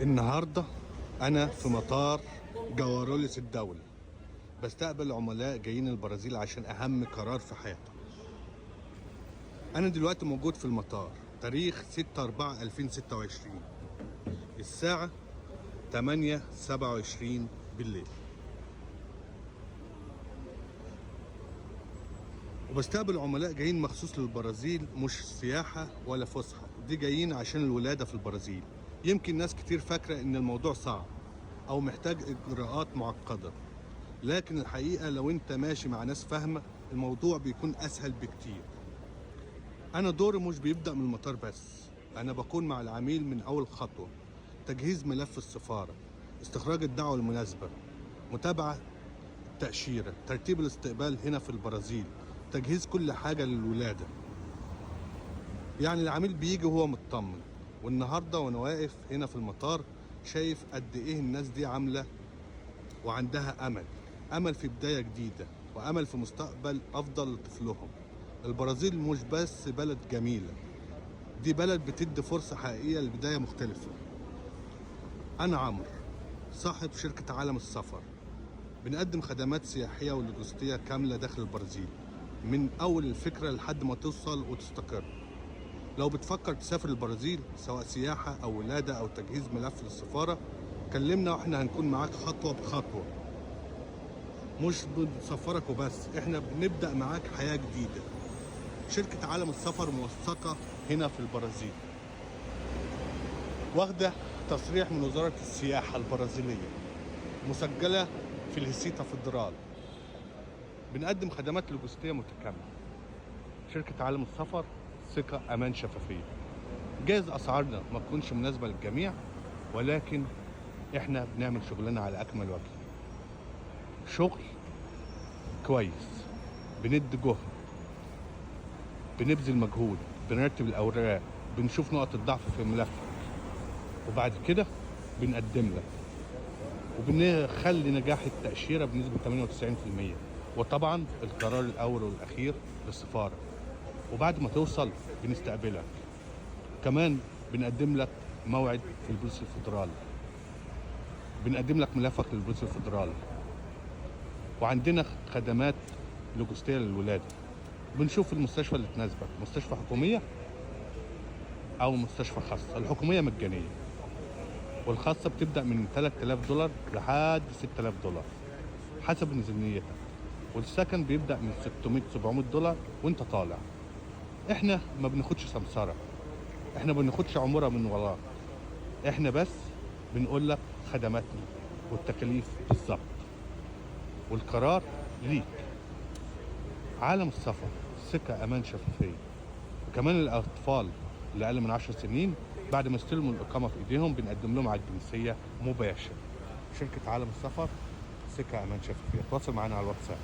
النهاردة أنا في مطار جواروليس الدولي، بستقبل عملاء جايين البرازيل عشان أهم قرار في حياتهم. أنا دلوقتي موجود في المطار تاريخ 6/4/2026، الساعة 8:27 بالليل، وبستقبل عملاء جايين مخصوص للبرازيل، مش سياحة ولا فسحة، دي جايين عشان الولادة في البرازيل. يمكن ناس كتير فاكرة إن الموضوع صعب أو محتاج إجراءات معقدة، لكن الحقيقة لو أنت ماشي مع ناس فاهمة الموضوع بيكون أسهل بكتير. أنا دوري مش بيبدأ من المطار بس، أنا بكون مع العميل من أول خطوة: تجهيز ملف السفارة، استخراج الدعوة المناسبة، متابعة التأشيرة، ترتيب الاستقبال هنا في البرازيل، تجهيز كل حاجة للولادة. يعني العميل بيجي وهو مطمن. والنهاردة وأنا واقف هنا في المطار شايف قد إيه الناس دي عاملة وعندها أمل في بداية جديدة، وأمل في مستقبل أفضل لطفلهم. البرازيل مش بس بلد جميلة، دي بلد بتدي فرصة حقيقية لبداية مختلفة. أنا عمرو، صاحب شركة عالم السفر، بنقدم خدمات سياحية ولوجستية كاملة داخل البرازيل، من أول الفكرة لحد ما توصل وتستقر. لو بتفكر تسافر البرازيل سواء سياحة أو ولادة أو تجهيز ملف للسفارة، كلمنا وإحنا هنكون معاك خطوة بخطوة. مش بنسفرك وبس، إحنا بنبدأ معاك حياة جديدة. شركة عالم السفر موثقة هنا في البرازيل، واخدة تصريح من وزارة السياحة البرازيلية، مسجلة في الهسيتا فيدرال. بنقدم خدمات لوجستية متكاملة. شركة عالم السفر، ثقة، أمان، شفافية. جايز أسعارنا ما تكونش مناسبة للجميع، ولكن إحنا بنعمل شغلنا على أكمل وجه. شغل كويس، بندي جهد، بنبذل مجهود، بنرتب الأوراق، بنشوف نقط الضعف في ملفك، وبعد كده بنقدم لك وبنخلي نجاح التأشيرة بنسبة 98%. وطبعا القرار الأول والأخير للسفارة، وبعد ما توصل بنستقبلك. كمان بنقدم لك موعد في البوليس الفيدرالي، بنقدم لك ملفك للبوليس الفيدرالي. وعندنا خدمات لوجستية للولادة، بنشوف المستشفى اللي تناسبك، مستشفى حكومية أو مستشفى خاصة. الحكومية مجانية، والخاصة بتبدأ من $3000 لحد $6000 حسب ميزانيتك، والسكن بيبدأ من $600-700 وانت طالع. احنا ما بناخدش سمسرة، احنا ما بناخدش عمورة من وراك، احنا بس بنقول لك خدماتنا والتكاليف بالظبط، والقرار ليك. عالم السفر، ثقة، أمان، شفافية. وكمان الأطفال اللي أقل من 10 سنين بعد ما يستلموا الإقامة في إيديهم بنقدم لهم على الجنسية مباشر. شركة عالم السفر، ثقة، أمان، شفافية. تواصل معنا على الواتساب.